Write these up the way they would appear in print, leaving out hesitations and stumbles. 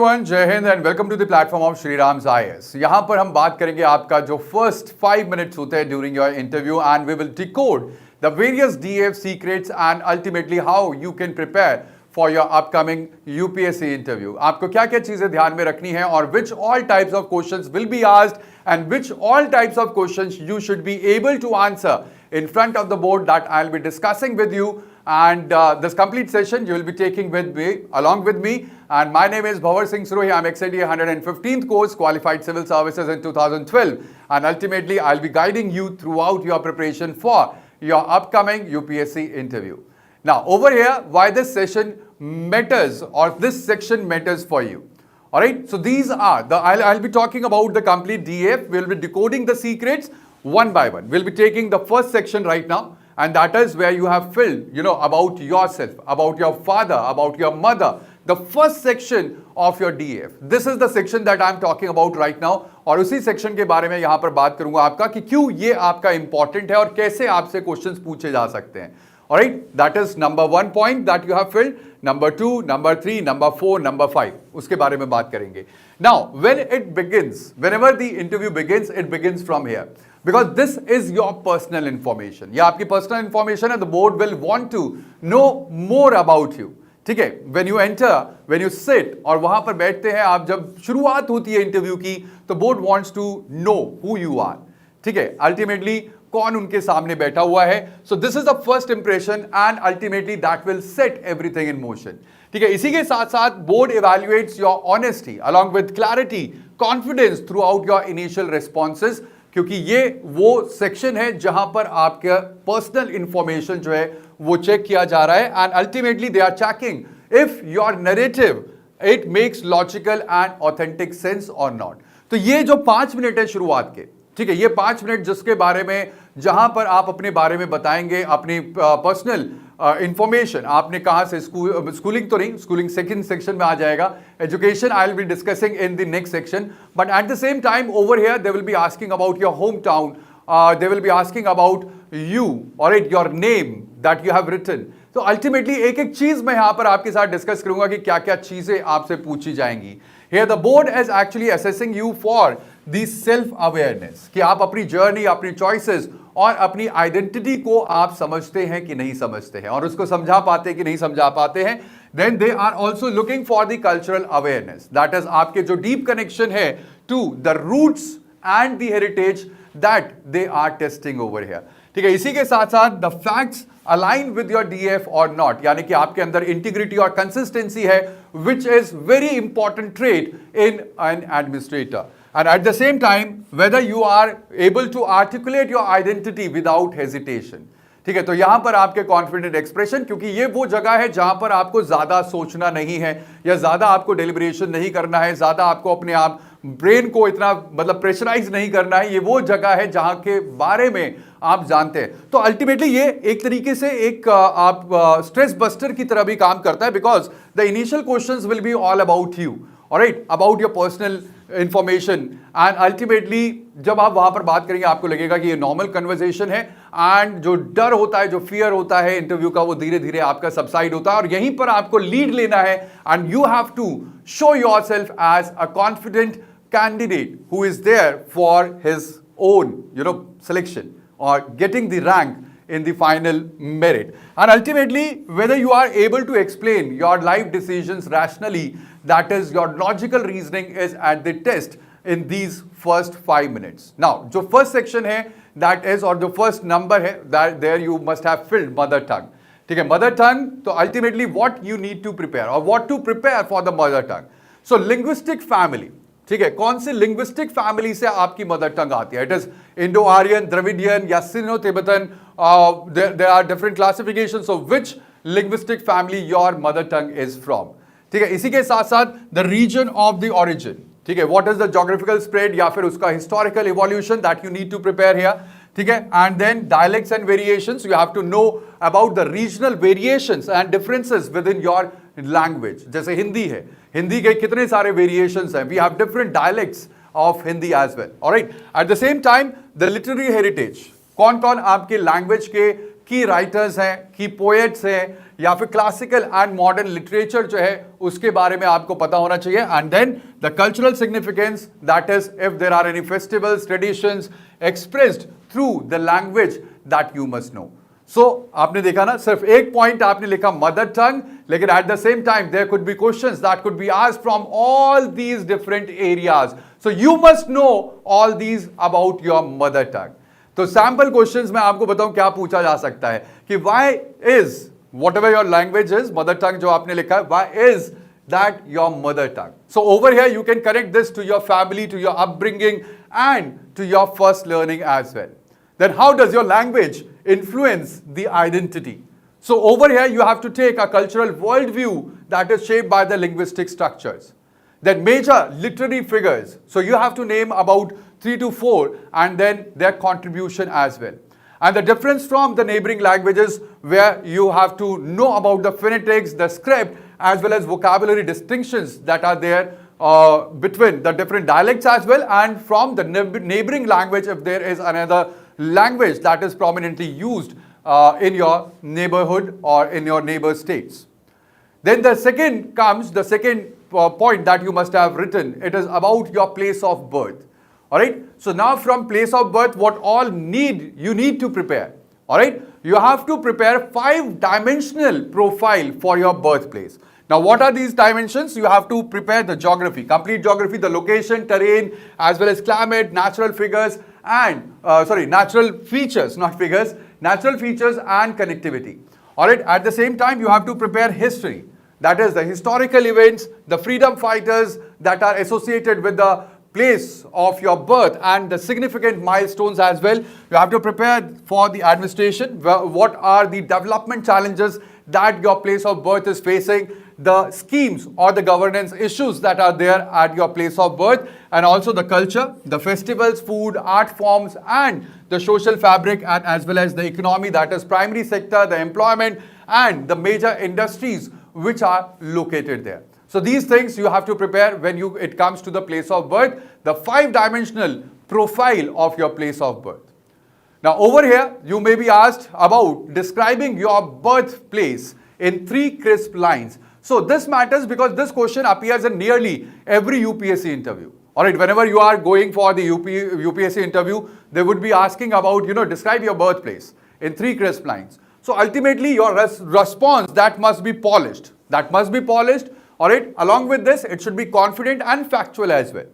Everyone, जय हिंद and welcome to the platform of Shriram IAS. यहां पर हम बात करेंगे आपका जो फर्स्ट 5 मिनट्स होते हैं during your interview and we will decode the various DF secrets and ultimately how you can prepare for your upcoming UPSC interview. आपको क्या क्या चीजें ध्यान में रखनी है और which all types of questions will be asked and which all types of questions you should be able to answer in front of the board, that I'll be discussing with you. And this complete session you will be taking with me, along with me. And my name is Bhavar Singh Surohi. I'm XLD 115th course, qualified civil services in 2012. And ultimately, I'll be guiding you throughout your preparation for your upcoming UPSC interview. Now, over here, why this session matters or this section matters for you. All right, so these are the, I'll be talking about the complete DAF. We'll be decoding the secrets one by one. We'll be taking the first section right now, and that is where you have filled, about yourself, about your father, about your mother, the first section of your DAF. This is the section that I'm talking about right now. और उसी section के बारे में यहाँ पर बात करूंगा आपका कि क्यों ये आपका important है और कैसे आपसे questions पूछे जा सकते हैं. All right, that is number 1 point that you have filled. Number 2, number 3, number 4, number 5. उसके बारे में बात करेंगे. Now, when it begins, whenever the interview begins, it begins from here. Because this is your personal information. ये आपकी personal information है. The board will want to know more about you. ठीक है, when you enter, when you sit और वहां पर बैठते हैं आप, जब शुरुआत होती है इंटरव्यू की, तो board wants to know who you are. ठीक है, अल्टीमेटली कौन उनके सामने बैठा हुआ है. So this is the first impression and ultimately that will set everything in motion. ठीक है, इसी के साथ साथ board evaluates your honesty along with clarity, confidence throughout your initial responses, क्योंकि ये वो सेक्शन है जहां पर आपका पर्सनल इंफॉर्मेशन जो है वो चेक किया जा रहा है and ultimately they are checking if your narrative it makes logical and authentic sense और नॉट. तो ये जो 5 मिनट है शुरुआत के, ठीक है, ये 5 मिनट जिसके बारे में, जहां पर आप अपने बारे में बताएंगे, अपनी पर्सनल इंफॉर्मेशन, आपने कहां से स्कूलिंग तो नहीं, स्कूलिंग सेकंड सेक्शन में आ जाएगा, education I will be discussing in the next section, but at the same time over here they will be asking about your home town, they will be asking about you और it your name that you have written. तो ultimately एक एक चीज मैं यहां पर आपके साथ डिस्कस करूंगा कि क्या क्या चीजें आपसे पूछी जाएंगी. Here the board is actually assessing you for the self awareness कि आप अपनी जर्नी, अपनी चॉइसेस और अपनी आइडेंटिटी को आप समझते हैं कि नहीं समझते हैं और उसको समझा पाते हैं कि नहीं समझा पाते हैं. Then they are also looking for the cultural awareness, that is आपके जो डीप कनेक्शन है to the roots and the heritage that they are testing over here. ठीक है, इसी के साथ साथ the facts align with your DF और नॉट, यानी कि आपके अंदर इंटीग्रिटी और कंसिस्टेंसी है, which is very important trait in an administrator. And at the same time whether you are able to articulate your identity without hesitation. ठीक है, तो यहां पर आपके कॉन्फिडेंट एक्सप्रेशन, क्योंकि ये वो जगह है जहां पर आपको ज्यादा सोचना नहीं है या ज्यादा आपको डेलिब्रेशन नहीं करना है, ज्यादा आपको अपने आप ब्रेन को इतना प्रेशराइज नहीं करना है. ये वो जगह है जहां के बारे में आप जानते हैं. तो अल्टीमेटली ये एक तरीके से एक आप स्ट्रेस बस्टर की तरह भी काम करता है, because the initial questions will be all about you, alright, about your personal information. And ultimately जब आप वहां पर बात करेंगे आपको लगेगा कि ये नॉर्मल कन्वर्सेशन है एंड जो डर होता है, जो फियर होता है इंटरव्यू का, वो धीरे धीरे आपका सबसाइड होता है और यहीं पर आपको लीड लेना है and you have to show yourself as a confident candidate who is there for his own selection or getting the rank in the final merit. And ultimately whether you are able to explain your life decisions rationally, that is your logical reasoning is at the test in these first 5 minutes. Now जो first section है that is, और जो first number है that there you must have filled mother tongue. ठीक है, mother tongue, तो ultimately what you need to prepare or what to prepare for the mother tongue. So linguistic family, ठीक है, कौन सी linguistic family से आपकी mother tongue आती है? It is Indo Aryan, Dravidian या Sino Tibetan. There are different classifications of which linguistic family your mother tongue is from. ठीक है, इसी के साथ साथ the region of the origin. ठीक है, what is the geographical spread या फिर उसका historical evolution that you need to prepare here. ठीक है, and then dialects and variations, you have to know about the regional variations and differences within your language. जैसे हिंदी है, हिंदी के कितने सारे वेरिएशंस हैं, we have different dialects of Hindi as well. Alright, at the same time the literary heritage, कौन कौन आपके language के की राइटर्स हैं, की पोएट्स हैं, या फिर क्लासिकल एंड मॉडर्न लिटरेचर जो है उसके बारे में आपको पता होना चाहिए. And then the cultural significance, that is if there are any festivals, traditions expressed through the language that you must know. So आपने देखा ना, सिर्फ एक पॉइंट आपने लिखा मदर टंग, लेकिन at the same time there could be questions that could be asked from all these different areas. So you must know all these about your mother tongue. तो sample questions में आपको बताऊं क्या पूछा जा सकता है कि why is whatever your language is, mother tongue जो आपने लिखा है, why is that your mother tongue? So over here you can connect this to your family, to your upbringing and to your first learning as well. Then how does your language influence the identity? So over here you have to take a cultural worldview that is shaped by the linguistic structures. Then major literary figures. So you have to name about 3 to 4 and then their contribution as well. And the difference from the neighboring languages where you have to know about the phonetics, the script, as well as vocabulary distinctions that are there between the different dialects as well, and from the neighboring language if there is another language that is prominently used in your neighborhood or in your neighbor states. Then the second point that you must have written, it is about your place of birth. Alright, so now from place of birth, what all you need to prepare. Alright, you have to prepare 5-dimensional profile for your birthplace. Now what are these dimensions? You have to prepare the geography, complete geography, the location, terrain, as well as climate, natural figures and, natural features, not figures, natural features and connectivity. Alright, at the same time you have to prepare history. That is the historical events, the freedom fighters that are associated with the place of your birth and the significant milestones as well. You have to prepare for the administration, what are the development challenges that your place of birth is facing, the schemes or the governance issues that are there at your place of birth, and also the culture, the festivals, food, art forms and the social fabric, and as well as the economy, that is primary sector, the employment and the major industries which are located there. So these things you have to prepare when it comes to the place of birth, the 5-dimensional profile of your place of birth. Now over here you may be asked about describing your birthplace in 3 crisp lines. So this matters because this question appears in nearly every UPSC interview. Alright, whenever you are going for the UPSC interview, they would be asking about, describe your birthplace in 3 crisp lines. So ultimately your response, that must be polished. Alright, along with this, it should be confident and factual as well.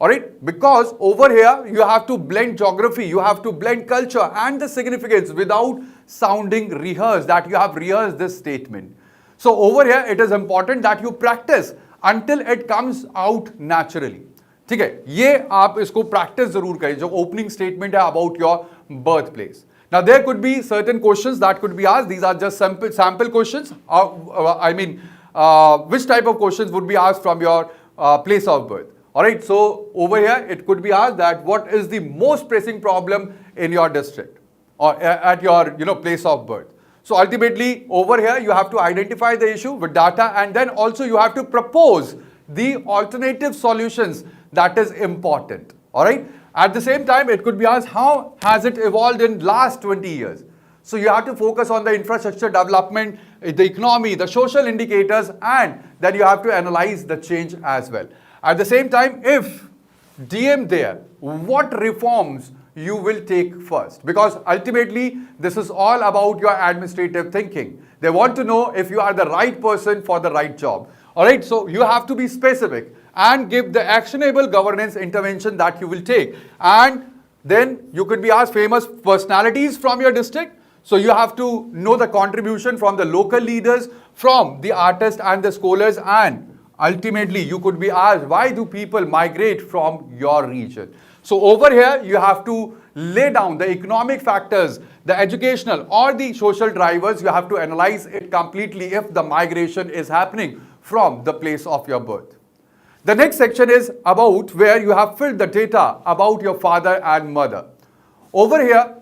Alright, because over here you have to blend geography, you have to blend culture and the significance without sounding rehearsed, that you have rehearsed this statement. So over here it is important that you practice until it comes out naturally. ठीक है, ये आप इसको practice जरूर करें जो opening statement है about your birthplace. Now there could be certain questions that could be asked. These are just sample questions. Which type of questions would be asked from your place of birth? Alright, so over here it could be asked that what is the most pressing problem in your district or at your place of birth. So ultimately over here you have to identify the issue with data, and then also you have to propose the alternative solutions that is important. Alright, at the same time it could be asked how has it evolved in last 20 years. So you have to focus on the infrastructure development, the economy, the social indicators, and then you have to analyze the change as well. At the same time, if DM there, what reforms you will take first? Because ultimately, this is all about your administrative thinking. They want to know if you are the right person for the right job. Alright, so you have to be specific and give the actionable governance intervention that you will take. And then you could be asked famous personalities from your district. So you have to know the contribution from the local leaders, from the artists and the scholars, and ultimately you could be asked why do people migrate from your region. So over here you have to lay down the economic factors, the educational or the social drivers. You have to analyze it completely if the migration is happening from the place of your birth. The next section is about where you have filled the data about your father and mother. Over here,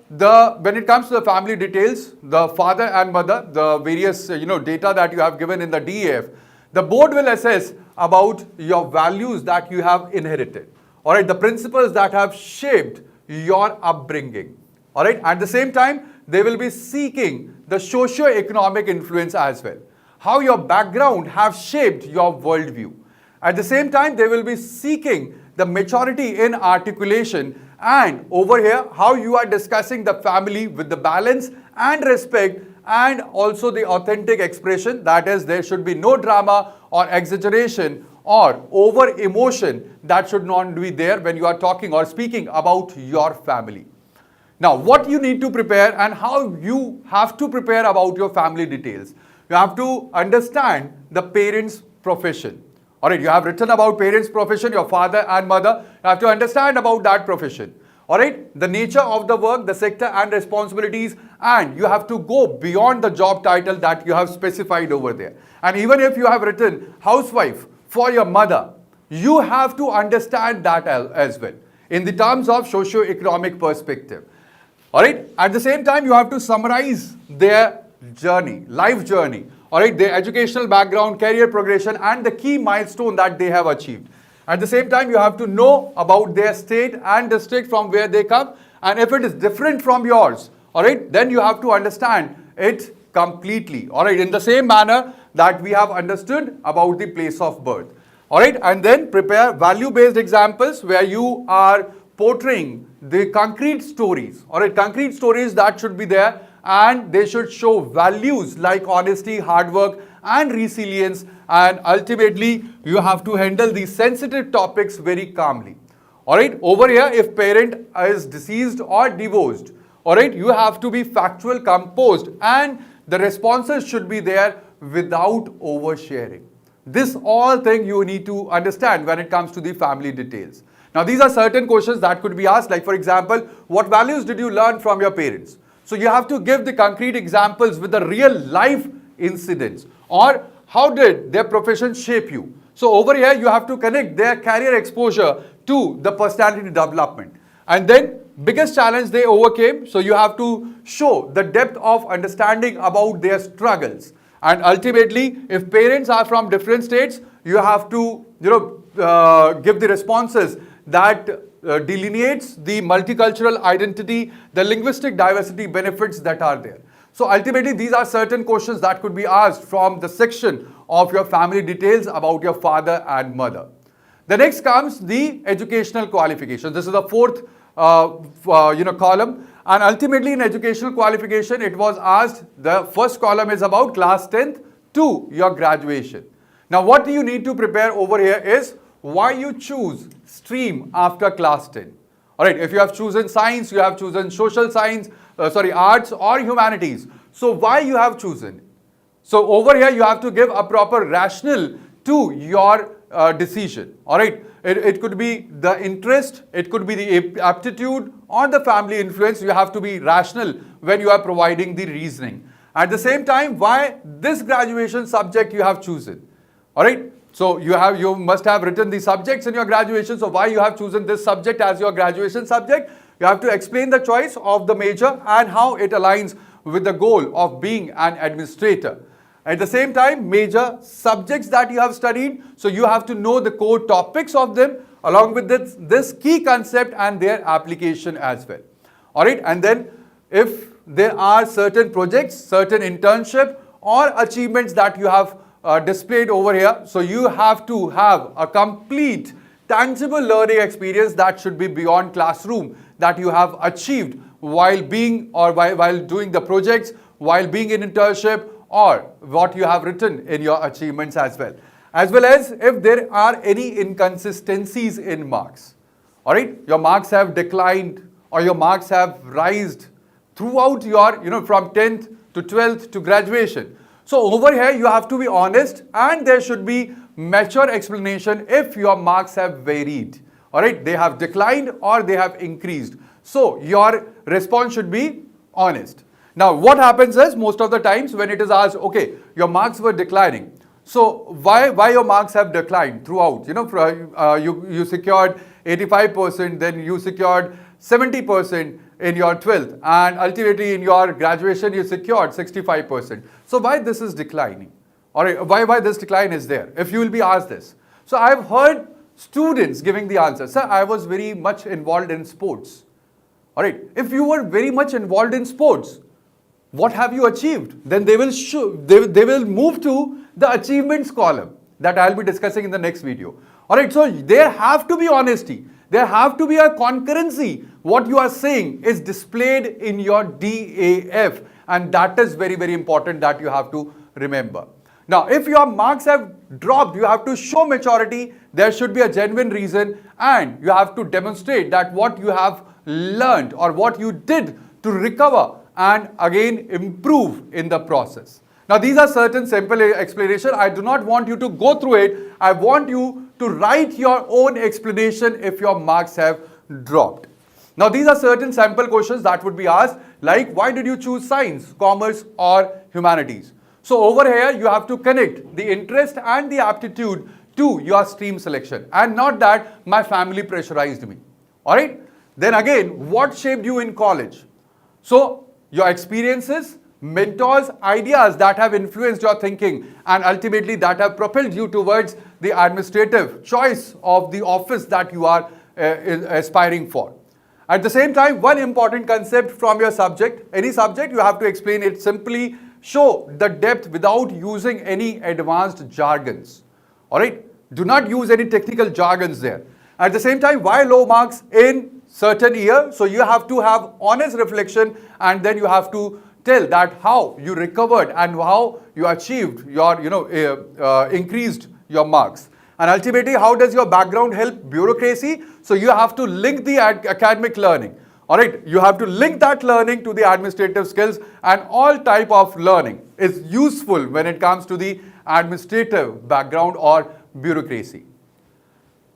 when it comes to the family details, the father and mother, the various data that you have given in the DAF, the board will assess about your values that you have inherited. Alright, the principles that have shaped your upbringing. Alright, at the same time, they will be seeking the socio-economic influence as well. How your background have shaped your worldview. At the same time, they will be seeking the maturity in articulation, and over here, how you are discussing the family with the balance and respect, and also the authentic expression, that is, there should be no drama or exaggeration or over emotion that should not be there when you are talking or speaking about your family. Now, what you need to prepare and how you have to prepare about your family details. You have to understand the parents' profession. Alright, you have written about parents' profession, your father and mother. You have to understand about that profession. Alright, the nature of the work, the sector and responsibilities, and you have to go beyond the job title that you have specified over there. And even if you have written housewife for your mother, you have to understand that as well in the terms of socio-economic perspective. Alright, at the same time, you have to summarize their journey, life journey. Alright, their educational background, career progression, and the key milestone that they have achieved. At the same time, you have to know about their state and district from where they come, and if it is different from yours, alright, then you have to understand it completely, alright, in the same manner that we have understood about the place of birth. Alright, and then prepare value-based examples where you are portraying the concrete stories, alright, concrete stories that should be there, and they should show values like honesty, hard work and resilience, and ultimately you have to handle these sensitive topics very calmly. Alright, over here, if parent is deceased or divorced, alright, you have to be factual, composed, and the responses should be there without oversharing. This all thing you need to understand when it comes to the family details. Now, these are certain questions that could be asked, like for example, what values did you learn from your parents? So you have to give the concrete examples with the real life incidents, or how did their profession shape you? So over here, you have to connect their career exposure to the personality development. And then biggest challenge they overcame. So you have to show the depth of understanding about their struggles. And ultimately, if parents are from different states, you have to give the responses that delineates the multicultural identity, the linguistic diversity benefits that are there. So ultimately, these are certain questions that could be asked from the section of your family details about your father and mother. The next comes the educational qualifications. This is the fourth column. And ultimately, in educational qualification, it was asked, the first column is about class 10th to your graduation. Now, what you need to prepare over here is why you choose stream after class 10. Alright, if you have chosen science, you have chosen social science, arts or humanities. So why you have chosen? So over here you have to give a proper rationale to your decision. Alright, it could be the interest, it could be the aptitude or the family influence. You have to be rational when you are providing the reasoning. At the same time, why this graduation subject you have chosen. Alright. So you must have written the subjects in your graduation. So why you have chosen this subject as your graduation subject? You have to explain the choice of the major and how it aligns with the goal of being an administrator. At the same time, major subjects that you have studied. So you have to know the core topics of them along with this key concept and their application as well. Alright, and then if there are certain projects, certain internship or achievements that you have displayed over here. So you have to have a complete tangible learning experience that should be beyond classroom that you have achieved while being or while doing the projects, while being in internship, or what you have written in your achievements as well. As well as if there are any inconsistencies in marks. Alright, your marks have declined or your marks have risen throughout your, from 10th to 12th to graduation. So over here you have to be honest and there should be mature explanation if your marks have varied. Alright, they have declined or they have increased. So your response should be honest. Now what happens is most of the times when it is asked, okay, your marks were declining. So why your marks have declined throughout? You secured 85%, then you secured 70% in your 12th, and ultimately in your graduation you secured 65%. So why this is declining? Or why this decline is there? If you will be asked this. So I have heard students giving the answer, sir, I was very much involved in sports. Alright, if you were very much involved in sports, what have you achieved? Then they will they will move to the achievements column that I'll be discussing in the next video. All right, so there have to be honesty. There have to be a concurrency. What you are saying is displayed in your DAF, and that is very, very important that you have to remember. Now, if your marks have dropped, you have to show maturity. There should be a genuine reason, and you have to demonstrate that what you have learned or what you did to recover and again improve in the process. Now, these are certain simple explanations. I do not want you to go through it. I want you to write your own explanation if your marks have dropped. Now, these are certain sample questions that would be asked, like why did you choose science, commerce or humanities? So over here, you have to connect the interest and the aptitude to your stream selection, and not that my family pressurized me. All right. Then again, what shaped you in college? So your experiences, mentors, ideas that have influenced your thinking and ultimately that have propelled you towards the administrative choice of the office that you are aspiring for. At the same time, one important concept from your subject, any subject, you have to explain it simply, show the depth without using any advanced jargons. All right, do not use any technical jargons there. At the same time, why low marks in certain year? So you have to have honest reflection, and then you have to tell that how you recovered and how you achieved your, increased your marks. And ultimately, how does your background help bureaucracy? So you have to link the academic learning. All right, you have to link that learning to the administrative skills, and all type of learning is useful when it comes to the administrative background or bureaucracy.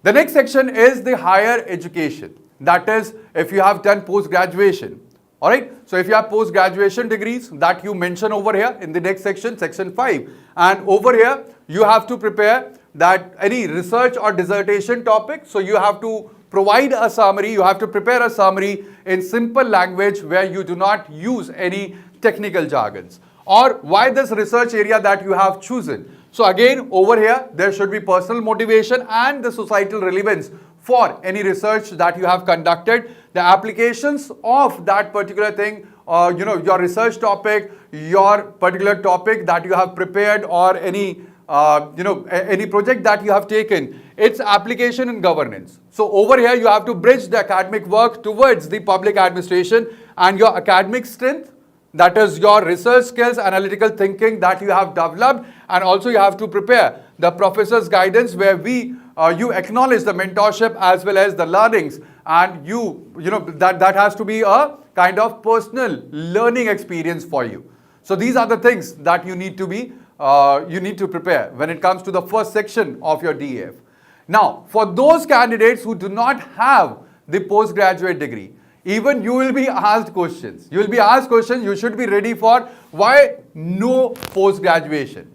The next section is the higher education. That is, if you have done post-graduation. All right, so if you have post-graduation degrees that you mention over here in the next section, section 5, and over here you have to prepare that any research or dissertation topic. So you have to provide a summary, you have to prepare a summary in simple language where you do not use any technical jargons. Or why this research area that you have chosen. So again, over here there should be personal motivation and the societal relevance for any research that you have conducted, the applications of that particular thing, your research topic, your particular topic that you have prepared, or any any project that you have taken, its application in governance. So over here you have to bridge the academic work towards the public administration, and your academic strength, that is your research skills, analytical thinking that you have developed, and also you have to prepare the professor's guidance where you acknowledge the mentorship as well as the learnings, and that has to be a kind of personal learning experience for you. So these are the things that you need to prepare when it comes to the first section of your DAF. Now, for those candidates who do not have the postgraduate degree, even you will be asked questions. You will be asked questions. You should be ready for why no post-graduation.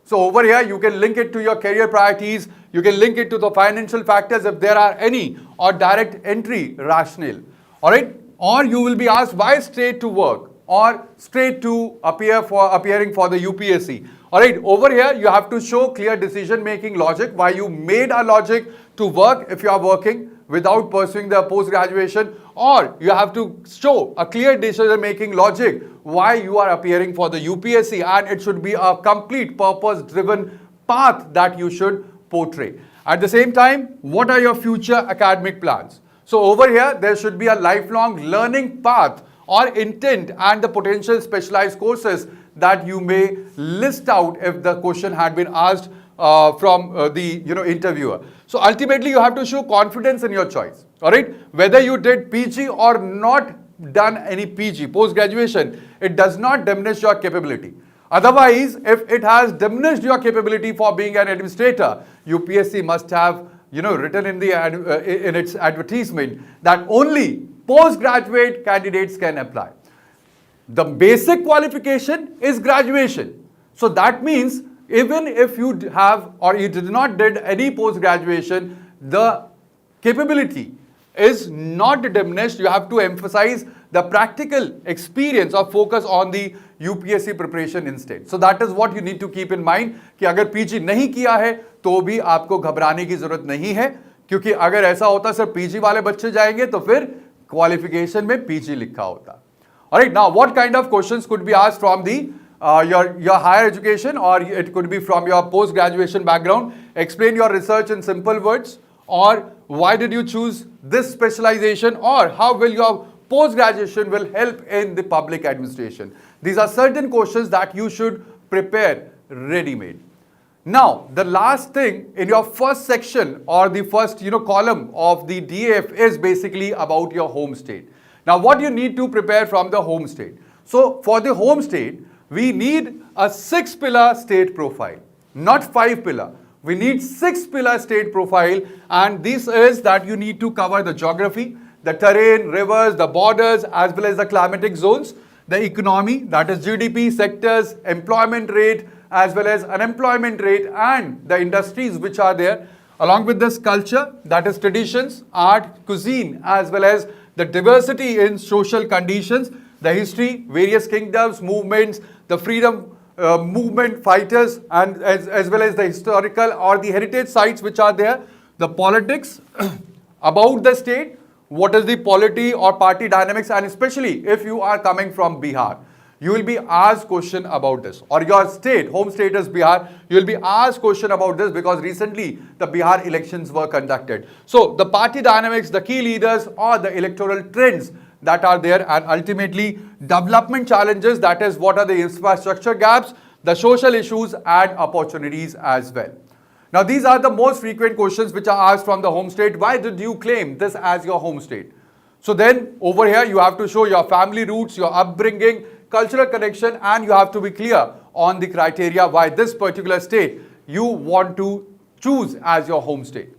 So over here, you can link it to your career priorities. You can link it to the financial factors if there are any, or direct entry rationale. All right. Or you will be asked why straight to work or straight to appearing for the UPSC. All right. Over here, you have to show clear decision-making logic, why you made a logic to work if you are working without pursuing the post-graduation, or you have to show a clear decision-making logic why you are appearing for the UPSC, and it should be a complete purpose-driven path that you should portray. At the same time, what are your future academic plans? So over here, there should be a lifelong learning path or intent and the potential specialized courses that you may list out if the question had been asked from the interviewer. So ultimately, you have to show confidence in your choice. All right, whether you did PG or not done any PG, post-graduation, it does not diminish your capability. Otherwise, if it has diminished your capability for being an administrator, UPSC must have written in in its advertisement that only postgraduate candidates can apply. The basic qualification is graduation. So that means even if you have or you did not did any post-graduation, the capability is not diminished. You have to emphasize the practical experience or focus on the UPSC preparation instead. So that is what you need to keep in mind कि अगर PG नहीं किया है तो भी आपको घबराने की जरूरत नहीं है, क्योंकि अगर ऐसा होता सिर्फ PG वाले बच्चे जाएंगे तो फिर क्वालिफिकेशन में PG लिखा होता. Alright, now what kind of questions could be asked from the your higher education, or it could be from your post-graduation background? Explain your research in simple words, or why did you choose this specialization, or how will your post-graduation will help in the public administration? These are certain questions that you should prepare ready-made. Now, the last thing in your first section or the first column of the DAF is basically about your home state. Now, what you need to prepare from the home state? So, for the home state, we need a 6-pillar state profile, not 5-pillar. We need 6-pillar state profile, and this is that you need to cover the geography, the terrain, rivers, the borders, as well as the climatic zones, the economy, that is GDP, sectors, employment rate, as well as unemployment rate, and the industries which are there, along with this culture, that is traditions, art, cuisine, as well as the diversity in social conditions, the history, various kingdoms, movements, the freedom movement fighters, and as well as the historical or the heritage sites which are there, the politics about the state, what is the polity or party dynamics, and especially if you are coming from Bihar, you will be asked question about this, or your state, home state is Bihar, you will be asked question about this because recently the Bihar elections were conducted. So the party dynamics, the key leaders, or the electoral trends that are there, and ultimately development challenges, that is what are the infrastructure gaps, the social issues and opportunities as well. Now these are the most frequent questions which are asked from the home state. Why did you claim this as your home state? So then over here you have to show your family roots, your upbringing, cultural connection, and you have to be clear on the criteria why this particular state you want to choose as your home state.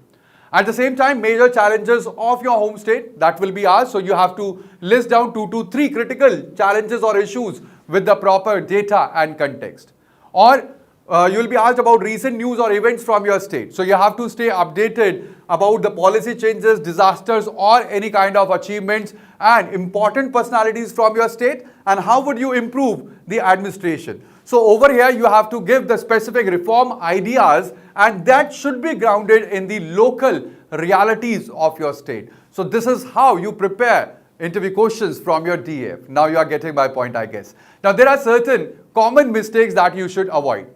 At the same time, major challenges of your home state that will be asked. So you have to list down 2 to 3 critical challenges or issues with the proper data and context. Or you will be asked about recent news or events from your state. So you have to stay updated about the policy changes, disasters, or any kind of achievements and important personalities from your state, and how would you improve the administration. So over here you have to give the specific reform ideas, and that should be grounded in the local realities of your state. So this is how you prepare interview questions from your DAF. Now you are getting my point, I guess. Now there are certain common mistakes that you should avoid.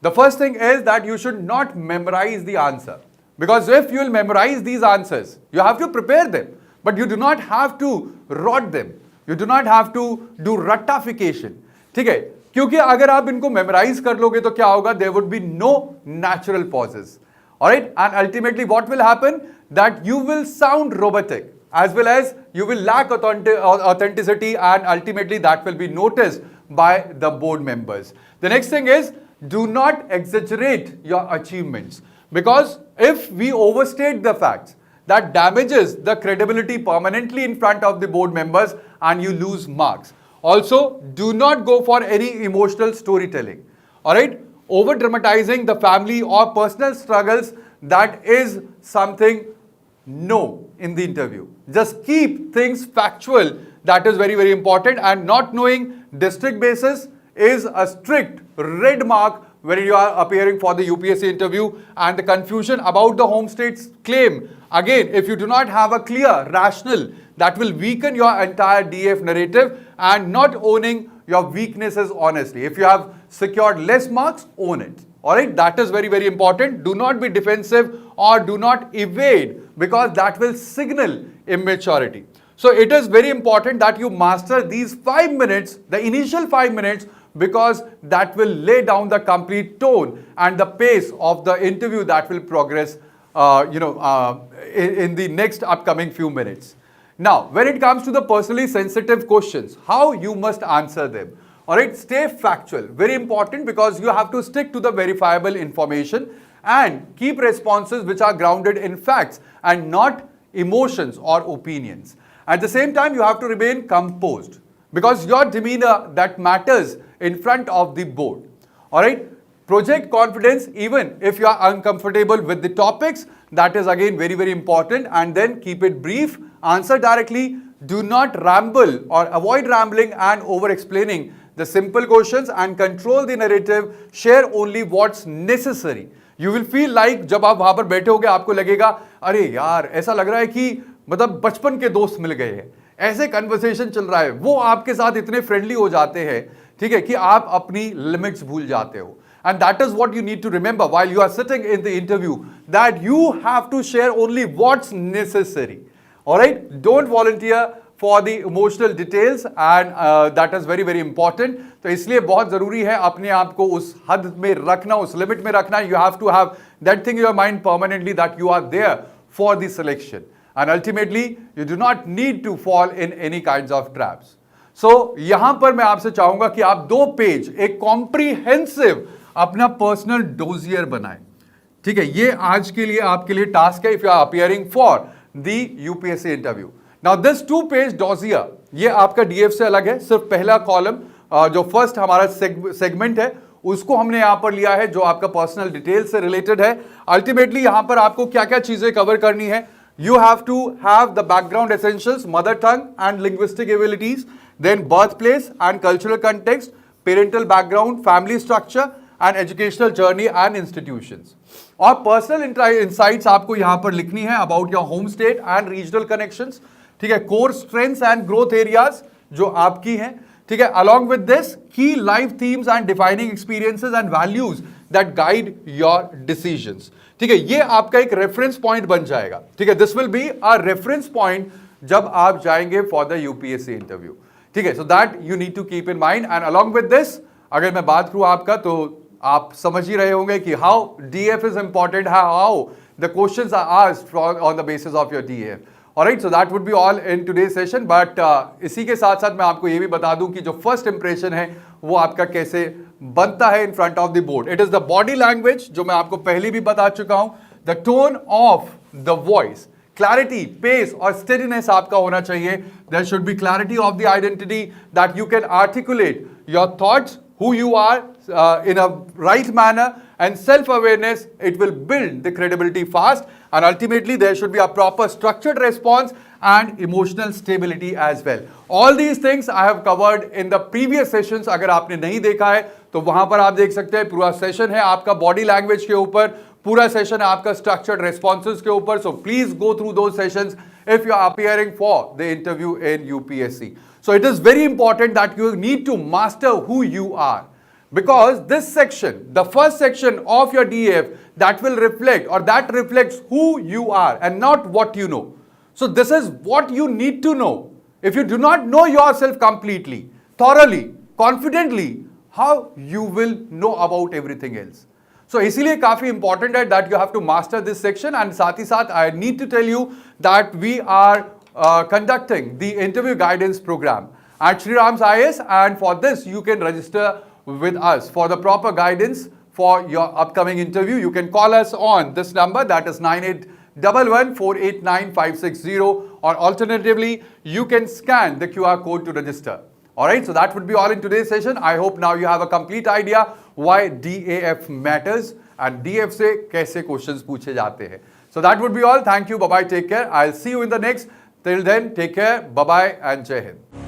The first thing is that you should not memorize the answer, because if you will memorize these answers, you have to prepare them, but you do not have to rot them. You do not have to do ratification. ठीक है? क्योंकि अगर आप इनको memorize कर लोगे तो क्या होगा? There would be no natural pauses. Alright? And ultimately what will happen? That you will sound robotic, as well as you will lack authenticity, and ultimately that will be noticed by the board members. The next thing is, do not exaggerate your achievements, because if we overstate the facts, that damages the credibility permanently in front of the board members and you lose marks. Also, do not go for any emotional storytelling. Alright? Over dramatizing the family or personal struggles, that is something no in the interview. Just keep things factual. That is very, very important. And not knowing district basis is a strict red mark when you are appearing for the UPSC interview. And the confusion about the home state's claim, again, if you do not have a clear rationale, that will weaken your entire DF narrative, and not owning your weaknesses honestly. If you have secured less marks, own it. Alright, that is very, very important. Do not be defensive or do not evade, because that will signal immaturity. So it is very important that you master these 5 minutes, the initial 5 minutes, because that will lay down the complete tone and the pace of the interview that will progress in the next upcoming few minutes. Now, when it comes to the personally sensitive questions, how you must answer them. Alright, stay factual. Very important, because you have to stick to the verifiable information and keep responses which are grounded in facts and not emotions or opinions. At the same time, you have to remain composed, because your demeanor that matters in front of the board. Alright, project confidence even if you are uncomfortable with the topics. That is again very, very important. And then keep it brief, answer directly, do not ramble or avoid rambling and over explaining the simple questions, and control the narrative, share only what's necessary. You will feel like जब आप वहां पर बैठे होगे आपको लगेगा अरे यार ऐसा लग रहा है कि मतलब बचपन के दोस्त मिल गए हैं, ऐसे कन्वर्सेशन चल रहा है, वो आपके साथ इतने फ्रेंडली हो जाते हैं, ठीक है, कि आप अपनी लिमिट्स भूल जाते हो. And that is what you need to remember while you are sitting in the interview, that you have to share only what's necessary. All right, don't volunteer for the emotional details, and that is very very important. तो इसलिए बहुत जरूरी है अपने आप को उस हद में रखना, उस लिमिट में रखना. You have to have that thing in your mind permanently that you are there for the selection, and ultimately you do not need to fall in any kinds of traps. So यहां पर मैं आपसे चाहूंगा कि आप 2 page एक comprehensive अपना personal dossier बनाएं. ठीक है, ये आज के लिए आपके लिए टास्क है if you are appearing for the UPSC interview. Now this 2 page dossier, ये आपका डीएफ से अलग है. सिर्फ पहला कॉलम जो फर्स्ट हमारा सेगमेंट है उसको हमने यहां पर लिया है, जो आपका पर्सनल डिटेल से रिलेटेड है. अल्टीमेटली यहां पर आपको क्या क्या चीजें कवर करनी है. You have to have the background essentials, mother tongue and linguistic abilities, then birthplace and cultural context, parental background, family structure and educational journey and institutions. और personal insights आपको यहाँ पर लिखनी है about your home state and regional connections. ठीक है, core strengths and growth areas जो आपकी हैं. ठीक है, along with this key life themes and defining experiences and values that guide your decisions. ठीक है, ये आपका एक रेफरेंस पॉइंट बन जाएगा. ठीक है, this will be a reference point जब आप जाएंगे फॉर द यूपीएससी इंटरव्यू. ठीक है, so that you need to keep in mind. And along with this, अगर मैं बात करूं आपका, तो आप समझ ही रहे होंगे कि how DF is important, how the questions are asked on the basis of your DF. Alright, so that would be all in today's session. But इसी के साथ साथ मैं आपको ये भी बता दूं कि जो फर्स्ट इंप्रेशन है वो आपका कैसे बनता है in front of the board. It is the body language, जो मैं आपको पहले भी बता चुका हूं. The tone of the voice, clarity, pace और स्टेडीनेस आपका होना चाहिए. There should be clarity of the identity, that you can articulate your thoughts, who you are in a right manner, and self-awareness. It will build the credibility fast, and ultimately there should be a proper structured response and emotional stability as well. All these things I have covered in the previous sessions. अगर आपने नहीं देखा है तो वहां पर आप देख सकते हैं. पूरा सेशन है आपका बॉडी लैंग्वेज के ऊपर, पूरा सेशन है आपका स्ट्रक्चर्ड रेस्पॉन्सेज के ऊपर. So please go through those sessions if you are appearing for the interview in UPSC. So it is very important that you need to master who you are, because this section, the first section of your DF, that will reflect, or that reflects who you are and not what you know. So this is what you need to know. If you do not know yourself completely, thoroughly, confidently, how you will know about everything else. So इसीलिए काफी important है that you have to master this section. And साथ ही साथ I need to tell you that we are conducting the interview guidance program at SRIRAM's IAS, and for this you can register with us for the proper guidance for your upcoming interview. You can call us on this number, that is 9811489560, or alternatively you can scan the QR code to register. Alright, so that would be all in today's session. I hope now you have a complete idea why DAF matters and DF से कैसे questions पूछे जाते हैं. So that would be all. Thank you. Bye bye. Take care. I'll see you in the next. Till then, take care. Bye bye and Jai Hind.